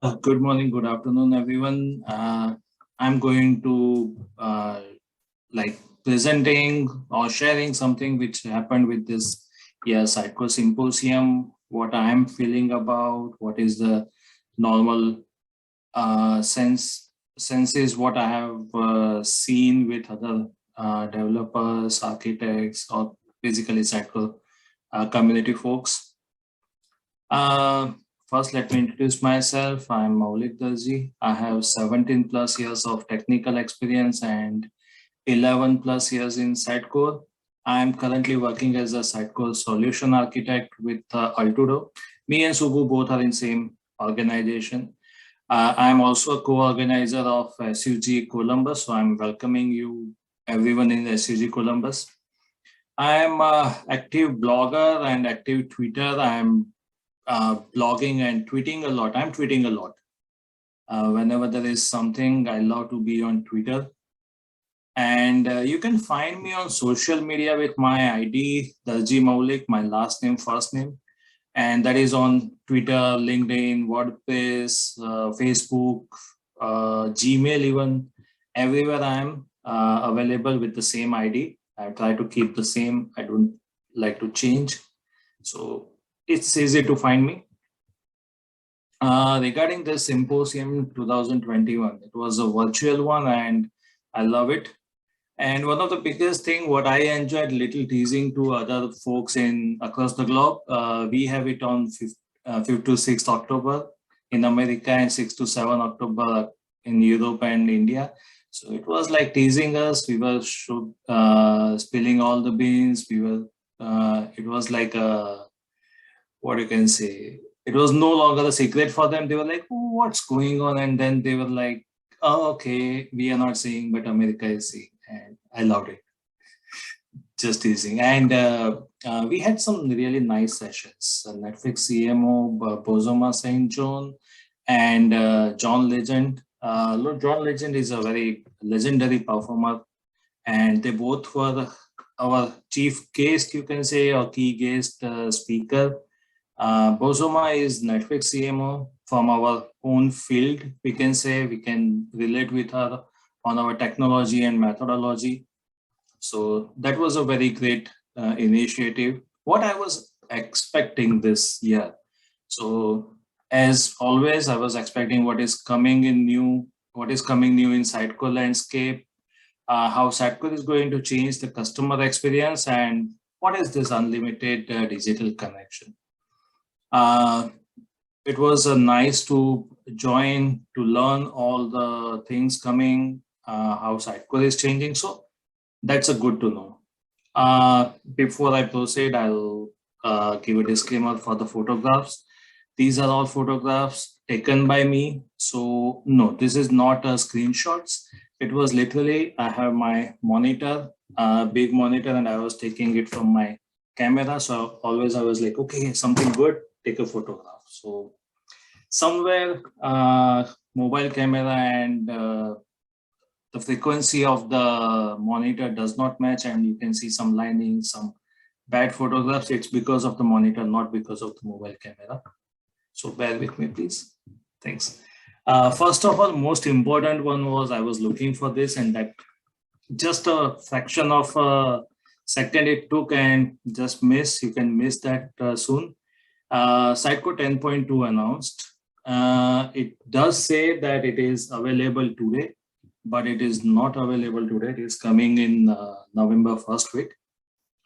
Good morning, good afternoon, everyone. I'm going to like presenting or sharing something which happened with this Psycho Symposium. What I am feeling about, what is the normal senses, what I have seen with other developers, architects, or basically Psycho community folks. Uh, First, let me introduce myself. I'm Maulik Darji. I have 17 plus years of technical experience and 11 plus years in Sitecore. I am currently working as a Sitecore solution architect with Altudo. Me and Subbu both are in same organization. I am also a co-organizer of SUG Columbus, so I'm welcoming you everyone in SUG Columbus. I am a active blogger and active tweeter. I am blogging and tweeting a lot. I'm tweeting a lot. Whenever there is something, I love to be on Twitter. And you can find me on social media with my ID, Darji Maulik, my last name, first name. And that is on Twitter, LinkedIn, WordPress, Facebook, Gmail, even. Everywhere I am available with the same ID. I try to keep the same. I don't like to change. So it's easy to find me. Regarding the symposium 2021, it was a virtual one and I love it. And one of the biggest thing what I enjoyed little teasing to other folks in across the globe, we have it on 5th to 6th October in America and 6th to 7th October in Europe and India. So it was like teasing us. We were spilling all the beans. It was like a, what you can say, it was no longer a secret for them. They were like, "Oh, what's going on?" And then they were like, "Oh, okay, we are not seeing, but America is seeing." And I loved it. Just teasing. And we had some really nice sessions. Netflix CMO, Bozoma St. John, and John Legend. Look, John Legend is a very legendary performer, and they both were our chief guest, you can say, or key guest speaker. Bozoma is Netflix CMO from our own field. We can say we can relate with her on our technology and methodology. So that was a very great initiative. What I was expecting this year. So as always, I was expecting what is coming new in Sitecore landscape, how Sitecore is going to change the customer experience, and what is this unlimited digital connection. Uh, it was nice to join to learn all the things coming, how Sitecore is changing. So that's a good to know. Before I proceed, I'll give a disclaimer for the photographs. These are all photographs taken by me. So no, this is not a screenshots. It was literally, I have my monitor, big monitor, and I was taking it from my camera. So always I was like, okay, something good, take a photograph. So somewhere mobile camera and the frequency of the monitor does not match, and you can see some lining, some bad photographs. It's because of the monitor, not because of the mobile camera. So bear with me, please. Thanks. First of all, most important one was I was looking for this, and that just a fraction of a second it took and just miss. You can miss that soon. Sitecore 10.2 announced. It does say that it is available today, but it is not available today. It is coming in November 1st week.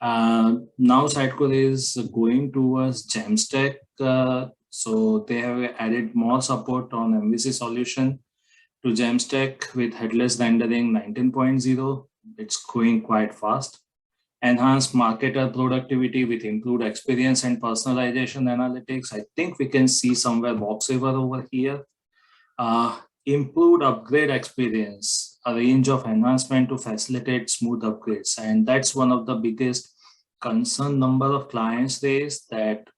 Now Sitecore is going towards Jamstack. So they have added more support on MVC solution to Jamstack with headless rendering 19.0. It's going quite fast. Enhanced marketer productivity with improved experience and personalization analytics. I think we can see somewhere Boxsaver over here. Improved upgrade experience, a range of enhancement to facilitate smooth upgrades. And that's one of the biggest concern number of clients raise, that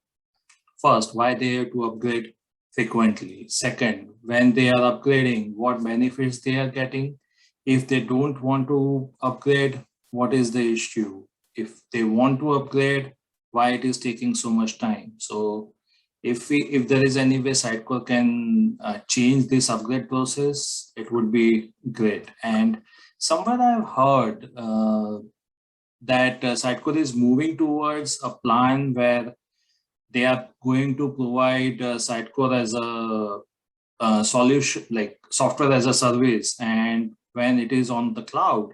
first, why they have to upgrade frequently. Second, when they are upgrading, what benefits they are getting. If they don't want to upgrade, what is the issue? If they want to upgrade, why it is taking so much time. So if there is any way Sitecore can change this upgrade process, it would be great. And somewhere I've heard that Sitecore is moving towards a plan where they are going to provide Sitecore as a solution, like software as a service. And when it is on the cloud,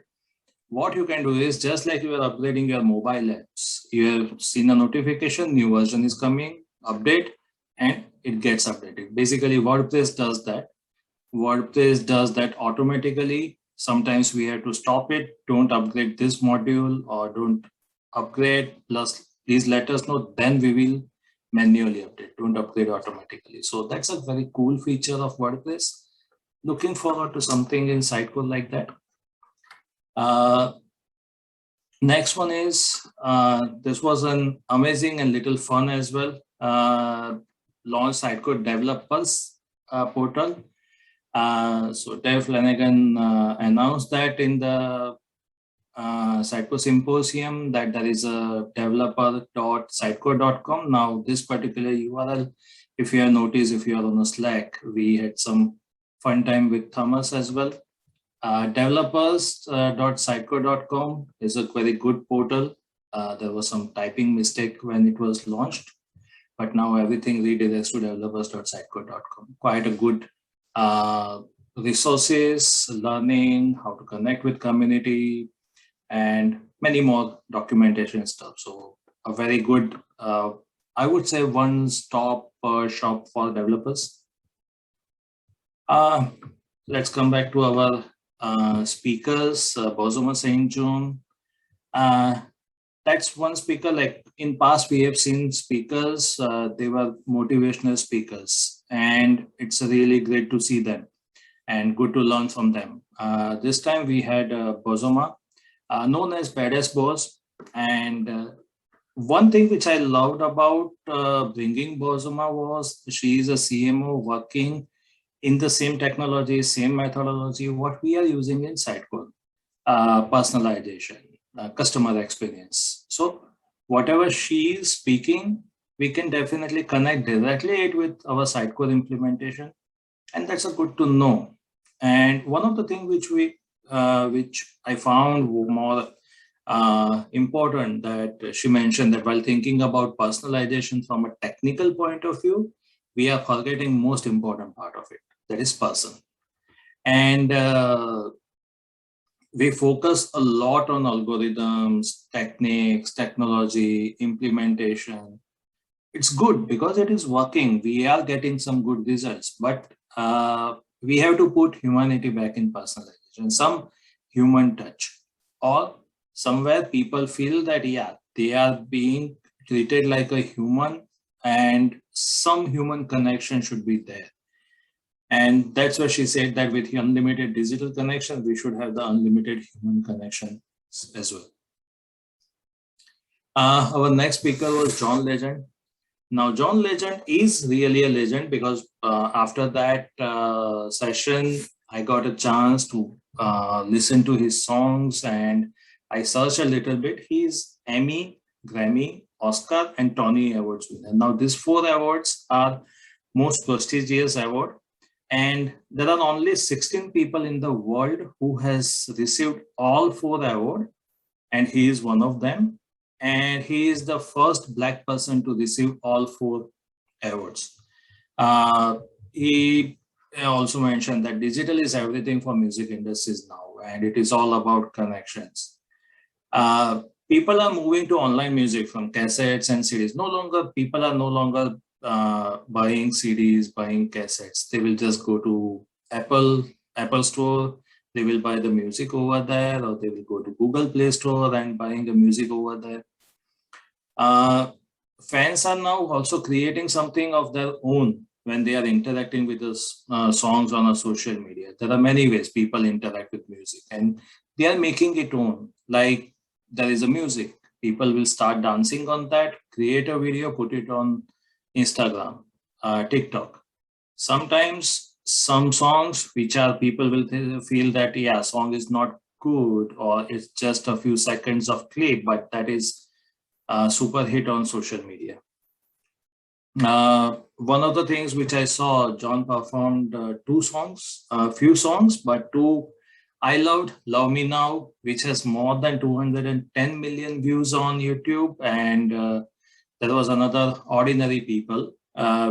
what you can do is just like you are upgrading your mobile apps, you have seen a notification, new version is coming, update, and it gets updated. Basically, WordPress does that. WordPress does that automatically. Sometimes we have to stop it. Don't upgrade this module or don't upgrade. Plus, please let us know. Then we will manually update. Don't upgrade automatically. So that's a very cool feature of WordPress. Looking forward to something in Sitecore like that. Next one is, this was an amazing and little fun as well. Launch Sitecore Developers portal. So Dave Flanagan announced that in the Sitecore Symposium that there is a developer.sitecore.com. Now this particular URL, if you have noticed, if you are on a Slack, we had some fun time with Thomas as well. Developers.sitecore.com is a very good portal. There was some typing mistake when it was launched, but now everything redirects to developers.sitecore.com. Quite a good resources, learning, how to connect with community, and many more documentation stuff. So a very good, I would say, one-stop shop for developers. Let's come back to our speakers, Bozoma St. John. That's one speaker. Like in past, we have seen speakers, they were motivational speakers, and it's really great to see them and good to learn from them. This time we had Bozoma, known as Badass Boss. And one thing which I loved about bringing Bozoma was she is a CMO working in the same technology, same methodology, what we are using in Sitecore, personalization, customer experience. So whatever she is speaking, we can definitely connect directly it with our Sitecore implementation. And that's a good to know. And one of the things which I found more important that she mentioned that while thinking about personalization from a technical point of view, we are forgetting most important part of it, that is person. And we focus a lot on algorithms, techniques, technology, implementation. It's good because it is working. We are getting some good results, but we have to put humanity back in personalization, some human touch, or somewhere people feel that, yeah, they are being treated like a human and some human connection should be there. And that's why she said that with unlimited digital connection, we should have the unlimited human connection as well. Our next speaker was John Legend. Now, John Legend is really a legend because after that session, I got a chance to listen to his songs and I searched a little bit. He's Emmy, Grammy, Oscar, and Tony Awards winner. Now, these 4 awards are most prestigious award. And there are only 16 people in the world who has received all 4 awards, and he is one of them. And he is the first Black person to receive all 4 awards. He also mentioned that digital is everything for music industries now, and it is all about connections. People are moving to online music from cassettes and CDs. People are no longer buying CDs, buying cassettes. They will just go to Apple Store. They will buy the music over there, or they will go to Google Play Store and buying the music over there. Fans are now also creating something of their own when they are interacting with the songs on a social media. There are many ways people interact with music, and they are making it own. Like there is a music, people will start dancing on that, create a video, put it on Instagram, TikTok. Sometimes some songs which are people will feel that, yeah, song is not good or it's just a few seconds of clip, but that is super hit on social media. One of the things which I saw, John performed two songs, a few songs, but two I loved, Love Me Now, which has more than 210 million views on YouTube. And there was another, Ordinary People,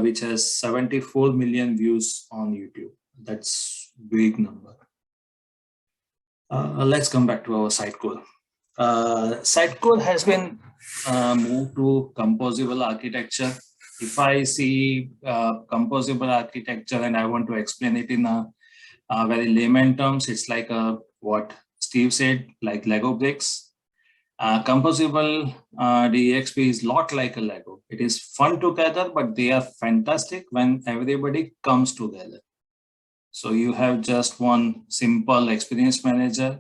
which has 74 million views on YouTube. That's big number. Let's come back to our Sitecore. Sitecore has been moved to composable architecture. If I see composable architecture and I want to explain it in a very layman terms, it's like what Steve said, like Lego bricks. Composable DXP is lot like a Lego. It is fun together, but they are fantastic when everybody comes together. So you have just one simple experience manager.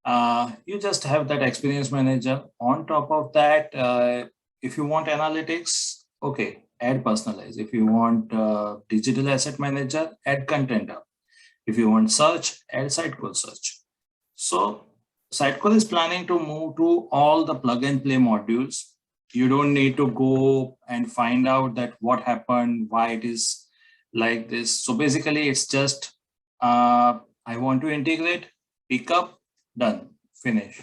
You just have that experience manager. On top of that, if you want analytics, okay, add personalize. If you want digital asset manager, add content hub. If you want search, add Sitecore search. So Sitecore is planning to move to all the plug and play modules. You don't need to go and find out that what happened, why it is like this. So basically it's just, I want to integrate, pick up, done, finish.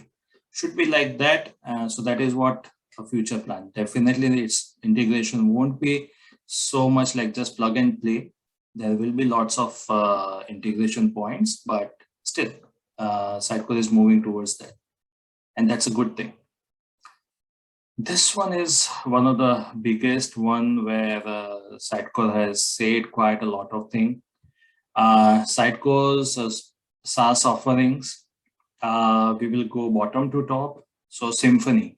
Should be like that. So that is what a future plan. Definitely its integration won't be so much like just plug and play. There will be lots of integration points, but still Sitecore is moving towards that. And that's a good thing. This one is one of the biggest one where Sitecore has said quite a lot of things. Sitecore's SaaS offerings, we will go bottom to top. So Symphony.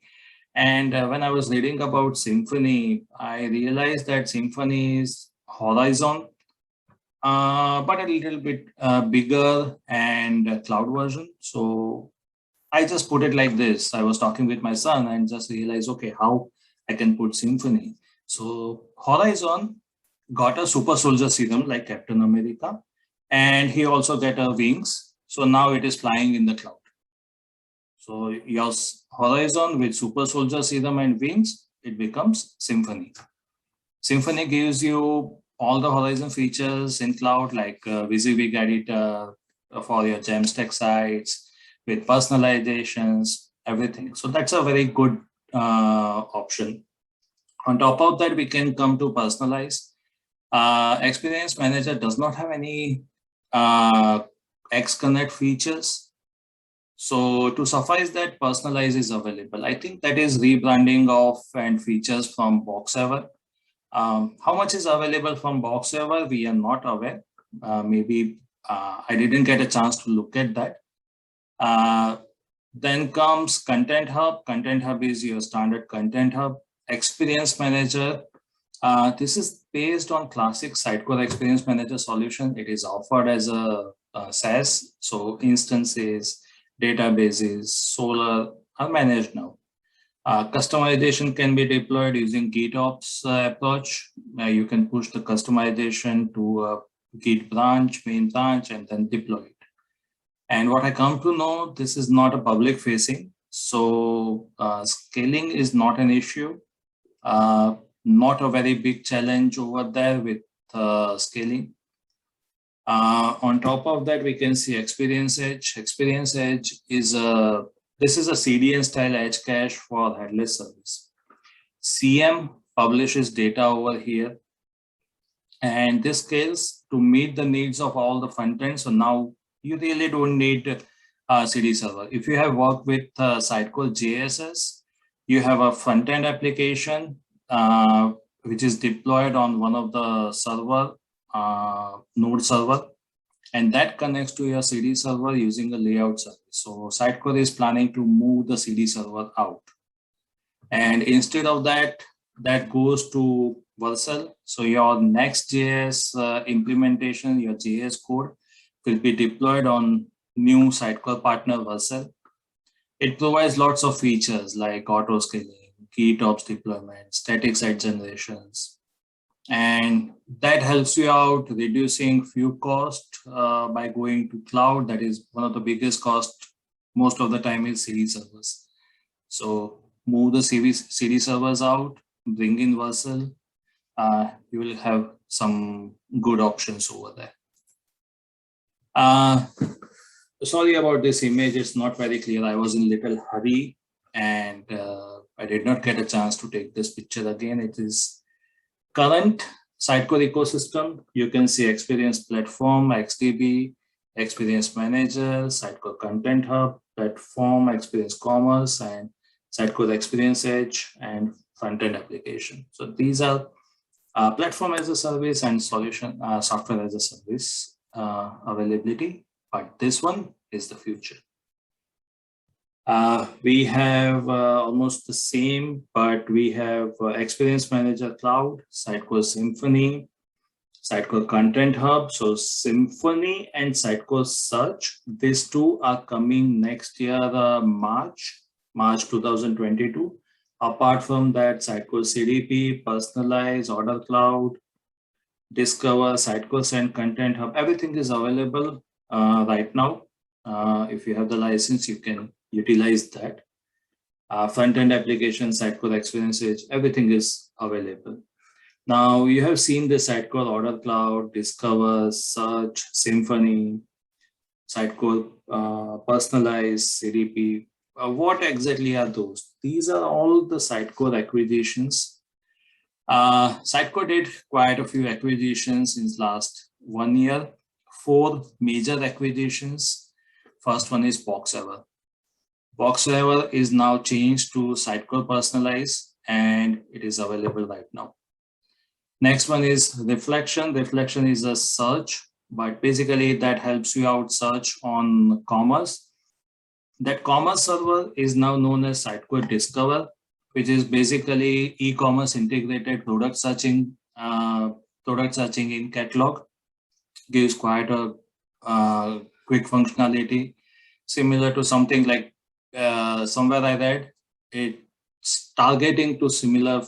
And when I was reading about Symphony, I realized that Symphony is Horizon, but a little bit bigger and cloud version. So I just put it like this. I was talking with my son and just realized, okay, how I can put Symphony. So Horizon got a super soldier serum like Captain America, and he also got a wings. So now it is flying in the cloud. So your Horizon with super soldier serum and wings, it becomes Symphony. Symphony gives you all the Horizon features in cloud like WYSIWYG editor for your Jamstack sites with personalizations, everything. So that's a very good option. On top of that, we can come to personalize. Experience Manager does not have any XConnect features. So to suffice that, personalize is available. I think that is rebranding of and features from Boxever. How much is available from Boxever? We are not aware. Maybe I didn't get a chance to look at that. Then comes Content Hub. Content Hub is your standard Content Hub. Experience Manager. This is based on classic Sitecore Experience Manager solution. It is offered as a SaaS. So instances, databases, Solar are managed now. Customization can be deployed using GitOps approach. You can push the customization to a Git branch, main branch, and then deploy it. And what I come to know, this is not a public facing. So scaling is not an issue. Not a very big challenge over there with scaling. On top of that, we can see Experience Edge. Experience Edge is this is a CDN style edge cache for headless service. CM publishes data over here, and this scales to meet the needs of all the front end. So now you really don't need a CD server. If you have worked with Sitecore JSS, you have a front end application which is deployed on one of the server, node server, and that connects to your CD server using a layout service. So Sitecore is planning to move the CD server out. And instead of that, that goes to Vercel. So your Next.js implementation, your JS code will be deployed on new Sitecore partner Vercel. It provides lots of features like auto scaling, GitOps deployment, static site generations, and that helps you out reducing few costs by going to cloud. That is one of the biggest cost most of the time is CD servers. So move the CD servers out, bring in Vercel. you will have some good options over there. Sorry about this image, it's not very clear. I was in little hurry and I did not get a chance to take this picture again. It is current Sitecore ecosystem. You can see Experience Platform, XDB, Experience Manager, Sitecore Content Hub, Platform, Experience Commerce, and Sitecore Experience Edge, and front-end application. So these are platform as a service and solution software as a service availability, but this one is the future. We have almost the same, but we have Experience Manager Cloud, Sitecore Symphony, Sitecore Content Hub. So Symphony and Sitecore Search, these two are coming next year, March 2022. Apart from that, Sitecore CDP, Personalize, Order Cloud, Discover, Sitecore Send, Content Hub, everything is available right now. If you have the license, you can utilize that. Front-end application, Sitecore Experience Edge, everything is available. Now you have seen the Sitecore Order Cloud, Discover, Search, Symphony, Sitecore Personalize, CDP. What exactly are those? These are all the Sitecore acquisitions. Sitecore did quite a few acquisitions in last 1 year. 4 major acquisitions. First one is Boxever. Boxever is now changed to Sitecore Personalize and it is available right now. Next one is Reflection. Reflection is a search, but basically that helps you out search on commerce. That commerce server is now known as Sitecore Discover, which is basically e-commerce integrated product searching in catalog. Gives quite a quick functionality, similar to something like somewhere I read it's targeting to similar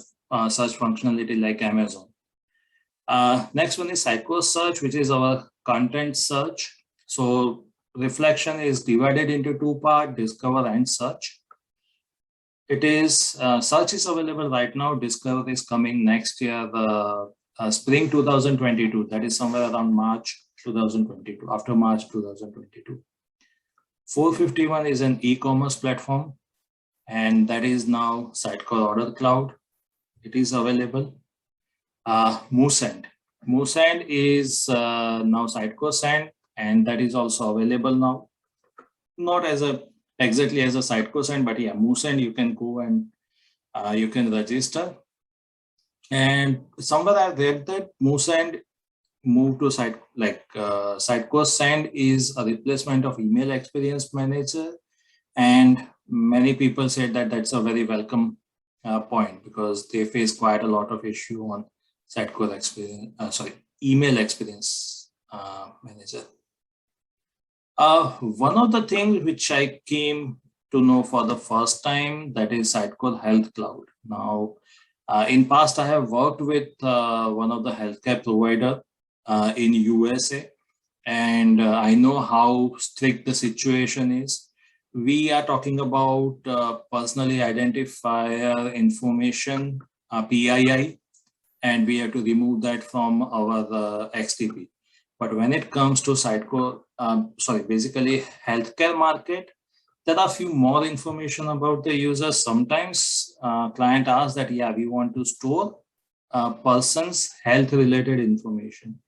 search functionality like Amazon. Next one is Sitecore Search, which is our content search. So Reflection is divided into 2 parts, Discover and Search. It is Search is available right now. Discover is coming next year, spring 2022. That is somewhere around March 2022, after March 2022. 451 is an e-commerce platform, and that is now Sitecore Order Cloud. It is available. Moosend. Moosend is now Sitecore Send, and that is also available now. Not as exactly as a Sitecore Send, but yeah, Moosend you can go and you can register. And somewhere I read that Moosend moved to Sitecore Send is a replacement of Email Experience Manager, and many people said that that's a very welcome point because they face quite a lot of issue on Sitecore Experience, Email Experience Manager. One of the things which I came to know for the first time, that is Sitecore Health Cloud. Now, in past, I have worked with one of the healthcare provider in USA, and I know how strict the situation is. We are talking about personally identifier information, PII, and we have to remove that from our XDP. But when it comes to Sitecore, basically healthcare market, there are a few more information about the users. Sometimes client asks that, yeah, we want to store person's health related information.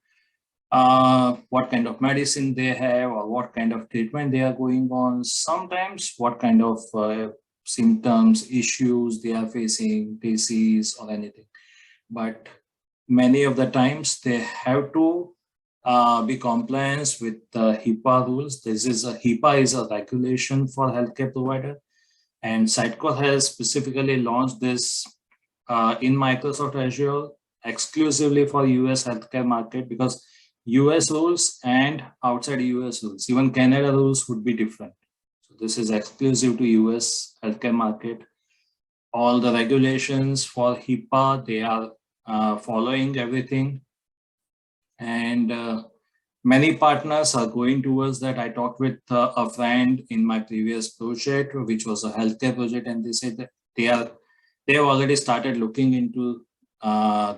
What kind of medicine they have or what kind of treatment they are going on. Sometimes what kind of symptoms, issues they are facing, disease or anything. But many of the times they have to be compliant with the HIPAA rules. HIPAA is a regulation for healthcare provider, and Sitecore has specifically launched this in Microsoft Azure exclusively for US healthcare market, because US rules and outside US rules, even Canada rules would be different. So this is exclusive to US healthcare market. All the regulations for HIPAA, they are following everything. And many partners are going towards that. I talked with a friend in my previous project, which was a healthcare project, and they said that they have already started looking into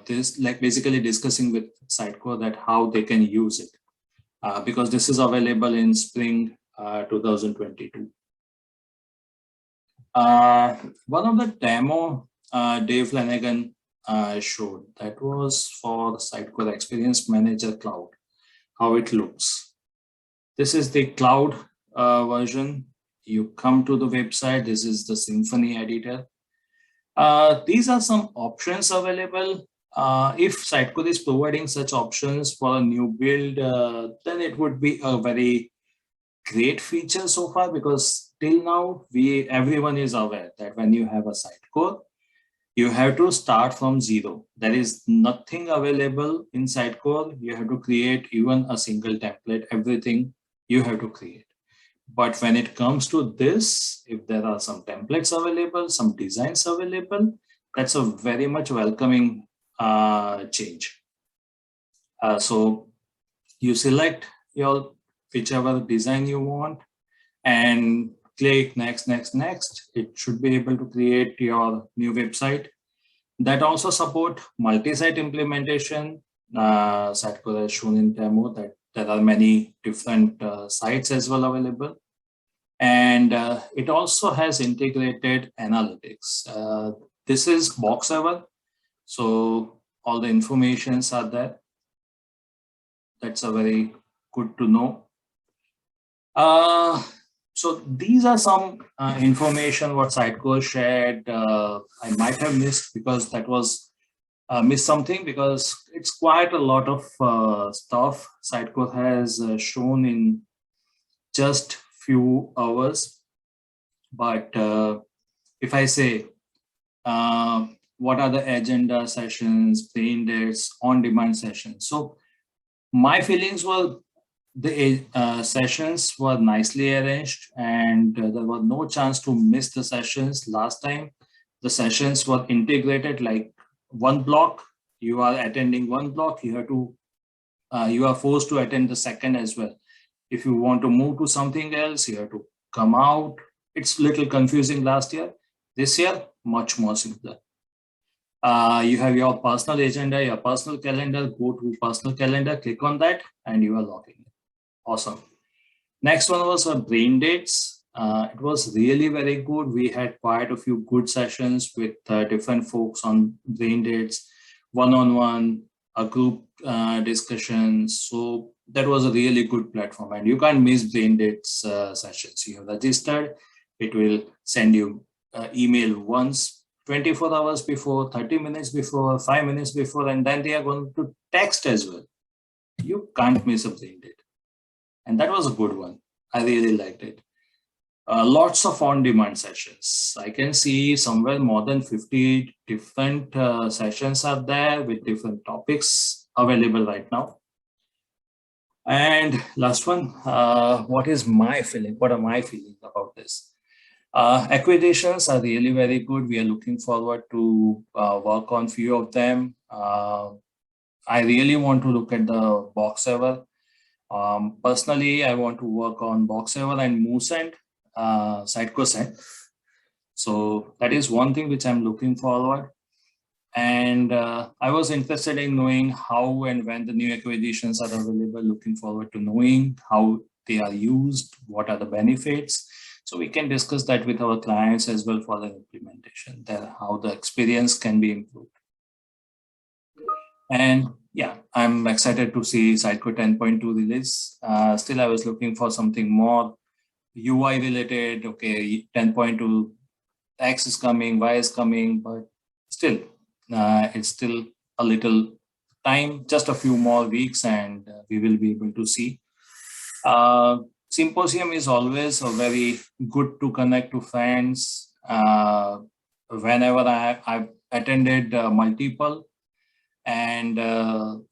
this like basically discussing with Sitecore that how they can use it because this is available in spring 2022. One of the demo Dave Flanagan showed that was for the Sitecore Experience Manager Cloud, how it looks. This is the cloud version. You come to the website. This is the Symfony editor. These are some options available. If Sitecore is providing such options for a new build, then it would be a very great feature so far, because till now everyone is aware that when you have a Sitecore, you have to start from zero. There is nothing available in Sitecore. You have to create even a single template. Everything you have to create. But when it comes to this, if there are some templates available, some designs available, that's a very much welcoming change. So you select your whichever design you want and click next, next, next. It should be able to create your new website. That also support multi-site implementation. Sitecore has shown in demo that there are many different sites as well available. And it also has integrated analytics. This is Boxever. So all the informations are there. That's a very good to know. So these are some information what Sitecore shared. I might have missed because that was missed something, because it's quite a lot of stuff Sitecore has shown in just few hours. But if I say what are the agenda sessions, brain dates, on-demand sessions. So my feelings were the sessions were nicely arranged, and there was no chance to miss the sessions. Last time, the sessions were integrated like one block. You are attending one block, you have to, you are forced to attend the second as well. If you want to move to something else, you have to come out. It's a little confusing last year. This year, much more simpler. You have your personal agenda, your personal calendar, go to personal calendar, click on that, and you are logging in. Awesome. Next one was brain dates. It was really very good. We had quite a few good sessions with different folks on brain dates, one-on-one, a group discussion. So that was a really good platform, and you can't miss brain dates sessions. You have registered, it will send you email once, 24 hours before, 30 minutes before, 5 minutes before, and then they are going to text as well. You can't miss a brain date. And that was a good one. I really liked it. Lots of on-demand sessions. I can see somewhere more than 50 different sessions are there with different topics available right now. And last one, what is my feeling? What are my feelings about this? Acquisitions are really very good. We are looking forward to work on few of them. I really want to look at the Boxever. Personally, I want to work on Boxever and Moosend, Sitecore Send. So that is one thing which I'm looking forward. And I was interested in knowing how and when the new acquisitions are available, looking forward to knowing how they are used, what are the benefits. So we can discuss that with our clients as well for the implementation, how the experience can be improved. And yeah, I'm excited to see Sitecore 10.2 release. Still, I was looking for something more UI related. Okay, 10.2 X is coming, Y is coming, but still, it's still a little time, just a few more weeks, and we will be able to see. Symposium is always a very good to connect to friends. Whenever I've attended multiple, and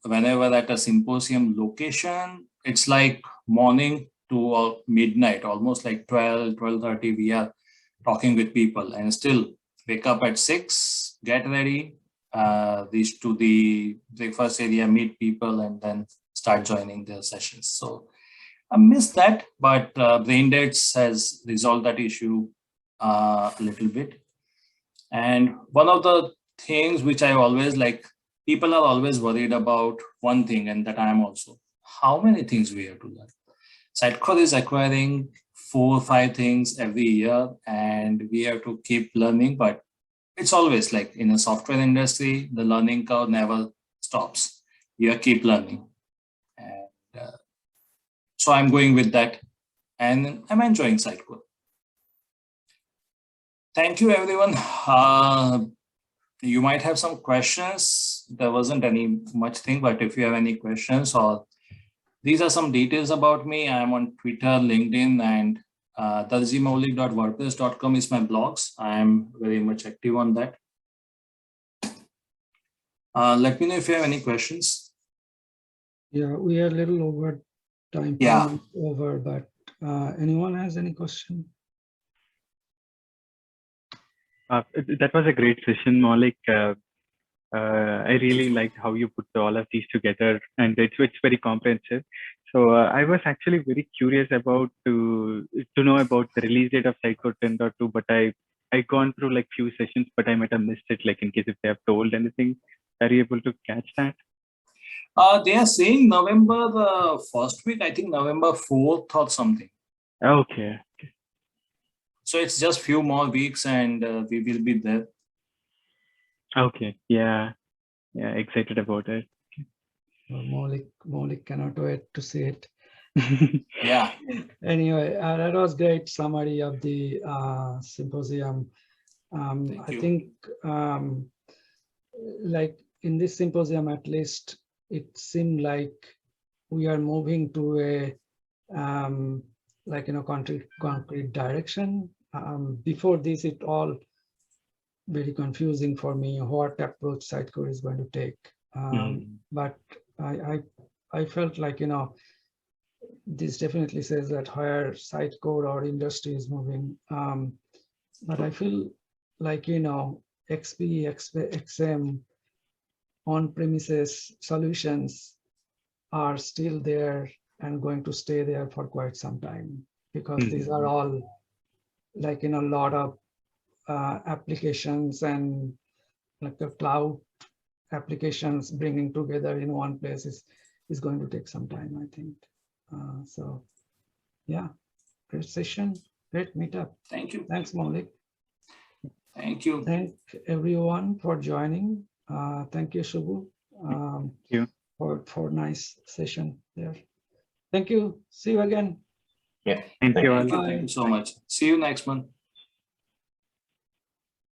whenever at a symposium location, it's like morning to midnight, almost like 12:30, we are talking with people, and still wake up at 6, get ready, reach to the breakfast area, meet people, and then start joining the sessions. So I missed that, but Brain Dates has resolved that issue a little bit. And one of the things which I always like, people are always worried about one thing, and that I am also. How many things we have to learn? Sitecore is acquiring 4 or 5 things every year, and we have to keep learning. But it's always like in a software industry, the learning curve never stops. You keep learning. And so I'm going with that, and I'm enjoying Sitecore. Thank you, everyone. You might have some questions. There wasn't any much thing, but if you have any questions, or these are some details about me. I'm on Twitter, LinkedIn, and darzimaulik.wordpress.com is my blogs. I am very much active on that. Let me know if you have any questions. Yeah, we are a little over time. Yeah. Over, but anyone has any question? That was a great session, Maulik. I really liked how you put all of these together, and it's very comprehensive. So I was actually very curious about to know about the release date of Sitecore 10.2, but I gone through like few sessions, but I might have missed it. Like in case if they have told anything, are you able to catch that? They are saying November the first week. I think November 4th or something. Okay. So it's just few more weeks, and we will be there. Okay. Yeah. Excited about it. Maulik cannot wait to see it. Yeah. Anyway, that was great summary of the symposium. I think like in this symposium, at least it seemed like we are moving to a like concrete direction. Before this, it all very confusing for me what approach Sitecore is going to take. But I felt like this definitely says that where Sitecore or industry is moving. But I feel like XP, XM on-premises solutions are still there and going to stay there for quite some time, because these are all like a lot of applications, and like the cloud applications bringing together in one place is going to take some time, I think. So yeah, great session, great meetup. Thank you. Thanks, Maulik. Thank you. Thank everyone for joining. Thank you, Subbu. Thank you. For nice session there. Thank you. See you again. Yeah. Thank you all. Thank you so much. See you next month.